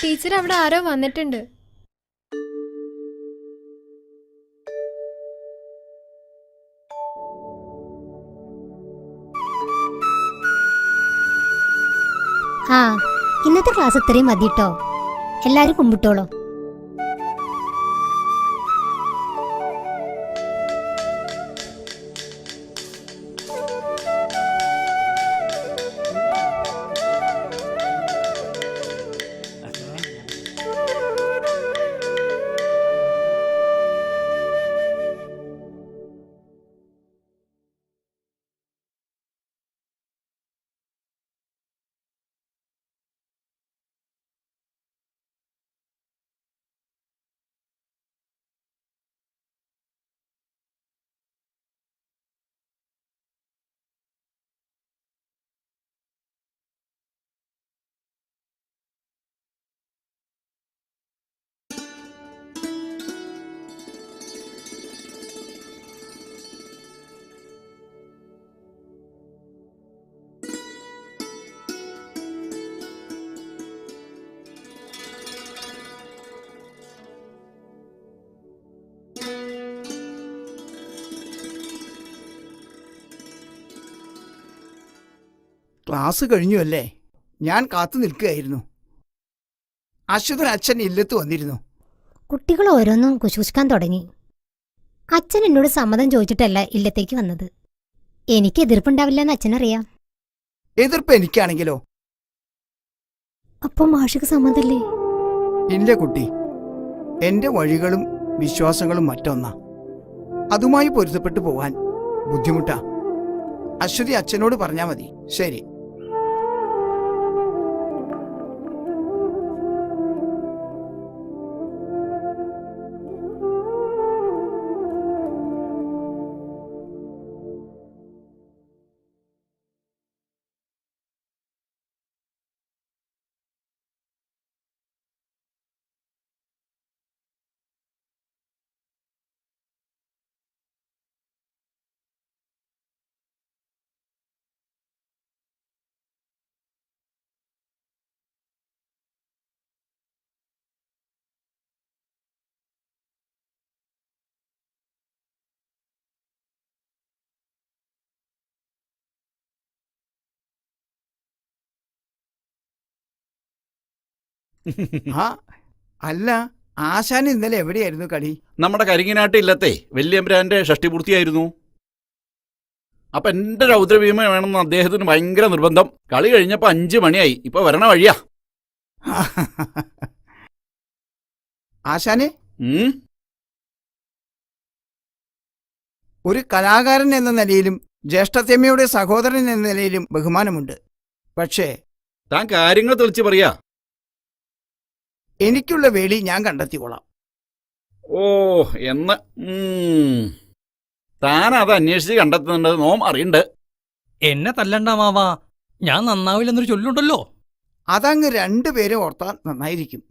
Teacher അവിടെ ആരോ വന്നിട്ടുണ്ട്. ആ, ഇന്നത്തെ ക്ലാസ് ഇത്രയും മതി കേട്ടോ. എല്ലാരും കുമ്പിട്ടോളൂ. ക്ലാസ് കഴിഞ്ഞു അല്ലേ? ഞാൻ കാത്തു നിൽക്കുകയായിരുന്നു. അശ്വതൻ അച്ഛൻ ഇല്ലത്ത് വന്നിരുന്നു. കുട്ടികൾ ഓരോന്നും കുശുകുശുക്കാൻ തുടങ്ങി. അച്ഛൻ എന്നോട് സമ്മതം ചോദിച്ചിട്ടല്ല ഇല്ലത്തേക്ക് വന്നത്. എനിക്ക് എതിർപ്പുണ്ടാവില്ലെന്ന് അച്ഛനറിയാം. എതിർപ്പ് എനിക്കാണെങ്കിലോ? അപ്പം മാഷിക്ക് സമ്മതല്ലേ? ഇല്ല കുട്ടി, എന്റെ വഴികളും വിശ്വാസങ്ങളും മറ്റൊന്നാ. അതുമായി പൊരുത്തപ്പെട്ടു പോവാൻ ബുദ്ധിമുട്ടാ. അശ്വതി അച്ഛനോട് പറഞ്ഞാ മതി. ശരി. ആ അല്ല, ആശാൻ ഇന്നലെ എവിടെയായിരുന്നു കളി? നമ്മുടെ കരിങ്ങിനാട്ട് ഇല്ലത്തെ വല്യമ്പ്രാന്റെ ഷഷ്ടിപൂർത്തിയായിരുന്നു. അപ്പൊ എന്റെ രൗദ്രഭീമ വേണമെന്ന് അദ്ദേഹത്തിന് ഭയങ്കര നിർബന്ധം. കളി കഴിഞ്ഞപ്പോ 5 മണിയായി. ഇപ്പൊ വരണ വഴിയാ. ആശാനെ, ഒരു കലാകാരൻ എന്ന നിലയിലും ജ്യേഷ്ഠത്തമ്മയുടെ സഹോദരൻ എന്ന നിലയിലും ബഹുമാനമുണ്ട്. പക്ഷേ താൻ കാര്യങ്ങൾ തെളിച്ച് പറയാ. എനിക്കുള്ള വേളി ഞാൻ കണ്ടെത്തിക്കൊള്ളാം. ഓ എന്ന് താൻ അത് അന്വേഷിച്ച് കണ്ടെത്തുന്നുണ്ട് നോം അറിയണ്ട്. എന്നെ തല്ലണ്ട മാവാ, ഞാൻ നന്നാവില്ലെന്നൊരു ചൊല്ലുണ്ടല്ലോ. അതങ്ങ് രണ്ടുപേരും ഓർത്താൻ നന്നായിരിക്കും.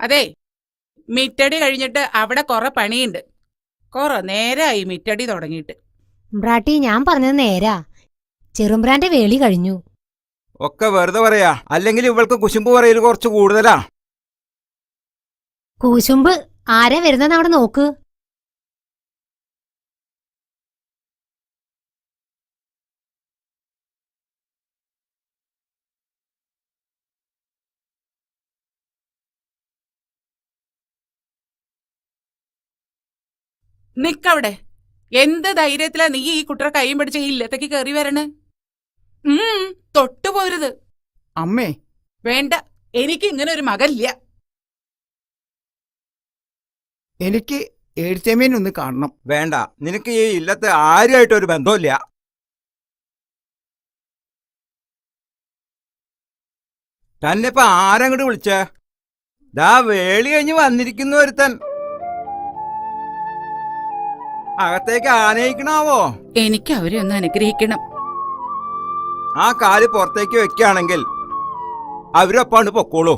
അതെ, മിറ്റടി കഴിഞ്ഞിട്ട് അവിടെ കുറെ പണിയുണ്ട്. കുറെ നേരമായി മിറ്റടി തുടങ്ങിയിട്ട്. ബ്രാട്ടി, ഞാൻ പറഞ്ഞത് നേരാ. ചെറുമ്പ്രാന്റെ വേളി കഴിഞ്ഞു. ഒക്കെ വെറുതെ പറയാ, അല്ലെങ്കിൽ ഇവൾക്ക് കുശുമ്പ് പറയൽ കുറച്ച് കൂടുതലാ. കൂശുമ്പ് ആരാ വരുന്നെന്ന് അവിടെ നോക്ക്. നിക്കവിടെ. എന്ത് ധൈര്യത്തിലാ നീ ഈ കുട്ടറെ കൈയും പിടിച്ച് ഈ ഇല്ലത്തേക്ക് കയറി വരണേ? തൊട്ടുപോരുത്. അമ്മേ വേണ്ട, എനിക്ക് ഇങ്ങനെ ഒരു മകല്ല. എനിക്ക് എഴുത്തേമേനൊന്ന് കാണണം. വേണ്ട, നിനക്ക് ഈ ഇല്ലത്തെ ആരുമായിട്ടൊരു ബന്ധമില്ല. തന്നെ ഇപ്പൊ ആരങ്ങോട്ട് വിളിച്ചേ? ദാ വേളി കഴിഞ്ഞ് വന്നിരിക്കുന്ന ഒരുത്തൻ അകത്തേക്ക് ആനയിക്കണാവോ? എനിക്ക് അവരെ ഒന്ന് അനുഗ്രഹിക്കണം. ആ കാല് പുറത്തേക്ക് വെക്കുകയാണെങ്കിൽ അവരൊപ്പാണ്ട് പൊക്കോളൂ.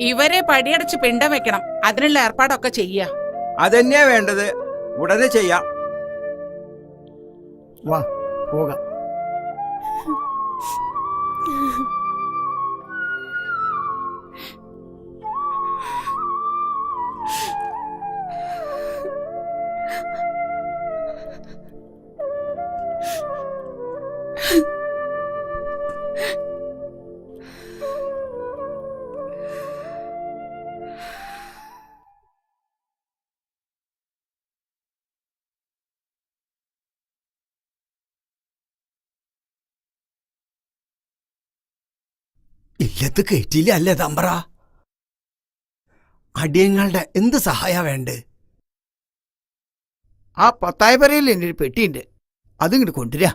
ഇവരെ പടിയടച്ച് പിണ്ടം വെക്കണം. അതിനുള്ള ഏർപ്പാടൊക്കെ ചെയ്യാ. അതന്നെയാ വേണ്ടത്. ഉടനെ ചെയ്യാം. വാ പോകാം. ഇല്ലത്ത് കേട്ടില്ല അല്ലേ തമ്പ്ര? അടിയങ്ങളുടെ എന്ത് സഹായ വേണ്ടേ? ആ പത്തായപ്പരയിൽ എൻ്റെ ഒരു പെട്ടിയുണ്ട്, അതിങ്ങോട്ട് കൊണ്ടുവരാ.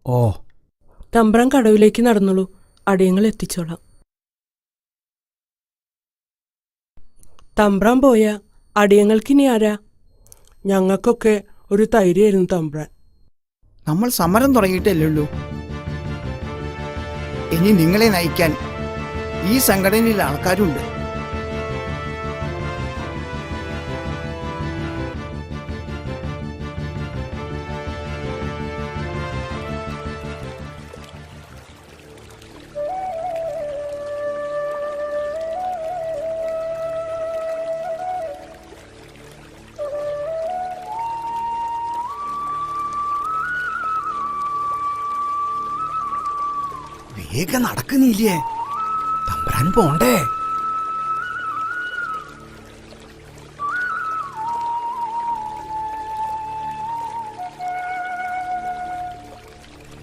ഓ, തമ്പ്രാൻ കടവിലേക്ക് നടന്നോളൂ, അടിയങ്ങൾ എത്തിച്ചോളാം. തമ്പ്രാൻ പോയ അടിയങ്ങൾക്കിനി ആരാ? ഞങ്ങൾക്കൊക്കെ ഒരു തൈര്യായിരുന്നു തമ്പ്രാൻ. നമ്മൾ സമരം തുടങ്ങിയിട്ടല്ലേ ഉള്ളൂ. ഇനി നിങ്ങളെ നയിക്കാൻ ഈ സംഘടനയിൽ ആൾക്കാരുണ്ട്. വേഗം നടക്കുന്നില്ലേ? തമ്പ്രാൻ പോണ്ടേ?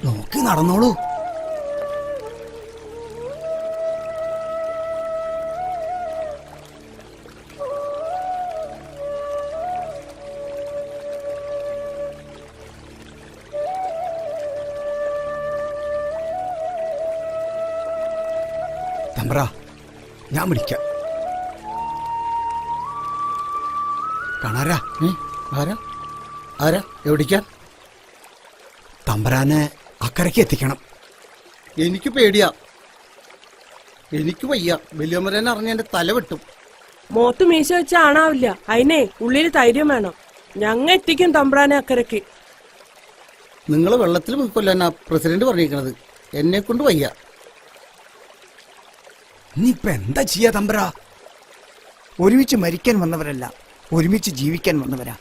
നോക്കി നടന്നോളൂ. തമ്പ്ര, ഞാൻ വിളിക്കാം. കാണാരാ? ആരാ ആരാ എവിടേക്കാ? തമ്പ്രാനെ അക്കരയ്ക്ക് എത്തിക്കണം. എനിക്ക് പേടിയാ, എനിക്ക് വയ്യ. വലിയമ്മരൻ അറിഞ്ഞ എന്റെ തല വെട്ടും. മോത്ത് മീശ വെച്ച ആണാവില്ല, അതിനെ ഉള്ളിൽ ധൈര്യം വേണം. ഞങ്ങ എത്തിക്കും തമ്പ്രാനെ അക്കരയ്ക്ക്. നിങ്ങൾ വെള്ളത്തിൽ മുക്കൊല്ലാനാ പ്രസിഡന്റ് പറഞ്ഞിരിക്കണത്. എന്നെ കൊണ്ട് വയ്യ. നീയിപ്പൊ എന്താ ചെയ്യാ തമ്പ്ര? ഒരുമിച്ച് മരിക്കാൻ വന്നവരല്ല, ഒരുമിച്ച് ജീവിക്കാൻ വന്നവരാ.